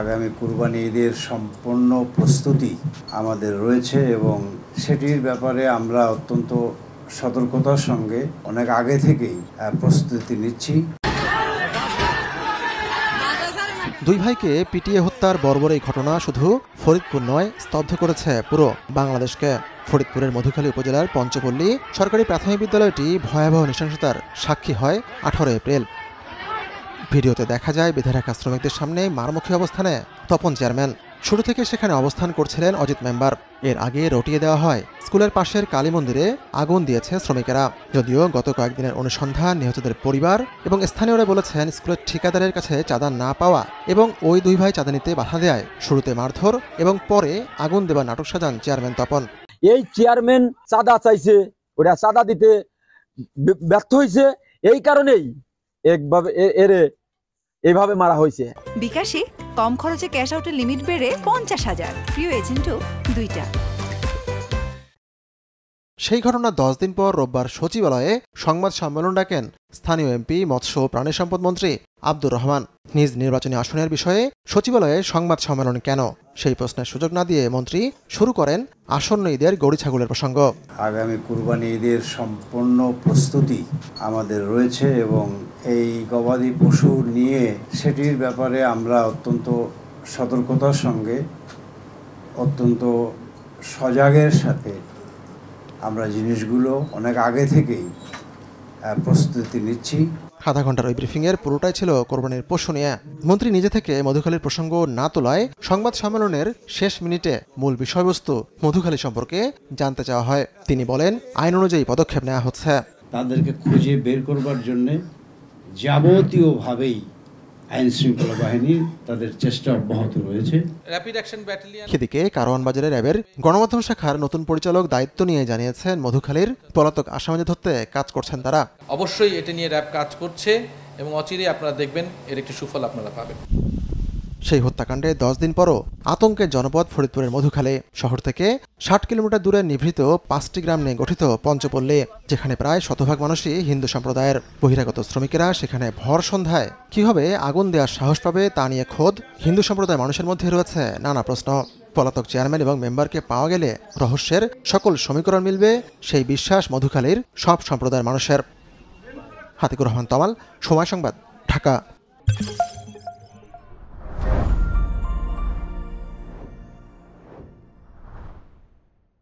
আগামী কুরবানি ঈদের সম্পূর্ণ প্রস্তুতি আমাদের রয়েছে এবং সেটির ব্যাপারে আমরা অত্যন্ত সতর্কতার সঙ্গে অনেক আগে থেকেই প্রস্তুতি নিচ্ছি। দুই ভাইকে পিটিয়ে হত্যার বর্বর এই ঘটনা শুধু ফরিদপুর নয়, স্তব্ধ করেছে পুরো বাংলাদেশকে। ফরিদপুরের মধুখালী উপজেলার পঞ্চপল্লী সরকারি প্রাথমিক বিদ্যালয়টি ভয়াবহ নৃশংসতার সাক্ষী হয় 18 এপ্রিল। ভিডিওতে দেখা যায় বেঁধে রাখা শ্রমিকদের সামনে মারমুখী অবস্থানে তপন চেয়ারম্যান। শুরু থেকে সেখানে অবস্থান করছিলেন অজিত মেম্বার। এর আগে রটিয়ে দেওয়া হয় স্কুলের পাশের কালী মন্দিরে আগুন দিয়েছে শ্রমিকেরা। যদিও গত কয়েকদিনের অনুসন্ধান নিহতদের পরিবার এবং স্থানীয়রা বলেছেন স্কুলের ঠিকাদারের কাছে চাঁদা না পাওয়া এবং ওই দুই ভাই চাঁদা নিতে বাধা দেয় শুরুতে মারধর এবং পরে আগুন দেবার নাটক সাজান চেয়ারম্যান তপন। এই চেয়ারম্যান চাঁদা চাইছে, ওরা চাঁদা দিতে ব্যর্থ হয়েছে, এই কারণেই এইভাবে মারা হয়েছে। বিকাশে কম খরচে ক্যাশ আউটের লিমিট বেড়ে 50,000, প্রিয় এজেন্টও 2টা। সেই ঘটনা 10 দিন পর রোববার সচিবালয়ে সংবাদ সম্মেলন ডাকেন স্থানীয় এমপি মৎস্য ও প্রাণী সম্পদ মন্ত্রী আব্দুর রহমান। নিজ নির্বাচনী আসনের বিষয়ে সচিবালয়ে সংবাদ সম্মেলন কেন, সেই প্রশ্নের সুযোগ না দিয়ে মন্ত্রী শুরু করেন আসন্ন ঈদের গরু ছাগলের প্রসঙ্গ। আগামী কুরবানি ঈদের সম্পূর্ণ প্রস্তুতি আমাদের রয়েছে এবং এই গবাদি পশু নিয়ে সেটির ব্যাপারে আমরা অত্যন্ত সতর্কতার সঙ্গে অত্যন্ত সজাগের সাথে আমরা জিনিসগুলো অনেক আগে থেকেই প্রস্তুতি নিচ্ছি। আধা ঘন্টার ওই ব্রিফিংয়ের পুরোটাই ছিল কোরবানির পশু নিয়ে। মন্ত্রী নিজে থেকে মধুখালীর প্রসঙ্গ না তোলায় সংবাদ সম্মেলনের শেষ মিনিটে মূল বিষয়বস্তু মধুখালী সম্পর্কে জানতে চাওয়া হয়। তিনি বলেন, আইন অনুযায়ী পদক্ষেপ নেওয়া হচ্ছে। তাদেরকে খুঁজে বের করবার জন্য যাবতীয়ভাবেই আইন শৃঙ্খলা বাহিনী তাদের চেষ্টা অব্যাহত রয়েছে। সেদিকে কারওয়ান বাজারের র্যাবের গণমাধ্যম শাখার নতুন পরিচালক দায়িত্ব নিয়ে জানিয়েছেন মধুখালীর পলাতক আসামিদের ধরতে কাজ করছেন তারা। অবশ্যই এটা নিয়ে র্যাব কাজ করছে এবং অচিরেই আপনারা দেখবেন এর একটি সুফল আপনারা পাবেন। সেই হত্যাকাণ্ডে 10 দিন পরও আতঙ্কের জনপদ ফরিদপুরের মধুখালী। শহর থেকে 60 কিলোমিটার দূরে নিভৃত 5টি গ্রাম নিয়ে গঠিত পঞ্চপল্লী, যেখানে প্রায় শতভাগ মানুষই হিন্দু সম্প্রদায়ের। বহিরাগত শ্রমিকেরা সেখানে ভর সন্ধ্যায় কিভাবে আগুন দেওয়ার সাহস পাবে তা নিয়ে খোদ হিন্দু সম্প্রদায়ের মানুষের মধ্যে রয়েছে নানা প্রশ্ন। পলাতক চেয়ারম্যান এবং মেম্বারকে পাওয়া গেলে রহস্যের সকল সমীকরণ মিলবে, সেই বিশ্বাস মধুখালীর সব সম্প্রদায়ের মানুষের। হাতিকুর রহমান তমাল, সময় সংবাদ, ঢাকা।